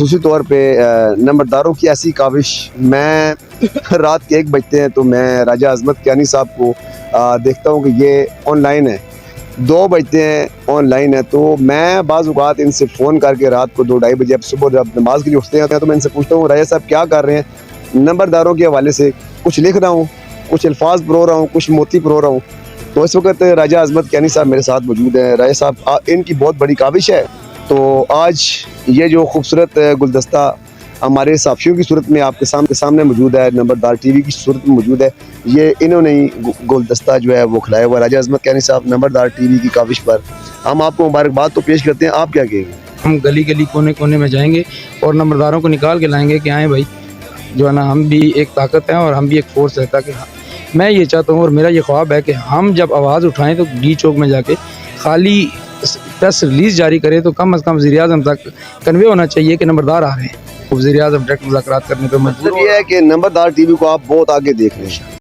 दूसरी तौर पे नंबरदारों की ऐसी काविश, मैं रात के 1 बजते हैं तो मैं राजा अजमत कियानी साहब को देखता हूँ कि ये ऑनलाइन है, 2 बजते हैं ऑनलाइन है, तो मैं बाज़ औक़ात इनसे फ़ोन करके रात को 2-2:30 बजे अब सुबह जब नमाज के लिए उठते हैं तो मैं इनसे पूछता हूँ राजा साहब क्या कर रहे हैं। नंबरदारों के हवाले से कुछ लिख रहा हूँ, कुछ अल्फाज परो रहा हूँ, कुछ मोती परो रहा हूँ। तो इस वक्त राजा अजमत कियानी साहब मेरे साथ मौजूद हैं। राजा साहब, इनकी बहुत बड़ी काविश है, तो आज ये जो खूबसूरत गुलदस्ता हमारे साफियों की सूरत में आपके सामने मौजूद है, नंबरदार टीवी की सूरत में मौजूद है, ये इन्होंने ही गुलदस्ता जो है वो खिलाया हुआ। राजा अजमत कियानी साहब, नंबरदार टीवी की काविश पर हम आपको मुबारकबाद तो पेश करते हैं, आप क्या कहेंगे? हम गली गली कोने कोने में जाएंगे और नंबरदारों को निकाल के लाएंगे कि आए भाई, जो है ना, हम भी एक ताकत है और हम भी एक फोर्स है। ताकि मैं ये चाहता हूँ और मेरा ये ख्वाब है कि हम जब आवाज़ उठाएं तो डी चौक में जाके खाली प्रेस रिलीज़ जारी करें तो कम से कम वज़ीर-ए-आज़म तक कन्वे होना चाहिए कि नंबरदार आ रहे हैं। वज़ीर-ए-आज़म डायरेक्ट मुज़ाकरात करने पर मजबूर। मतलब ये है कि नंबरदार टीवी को आप बहुत आगे देख रहे हैं।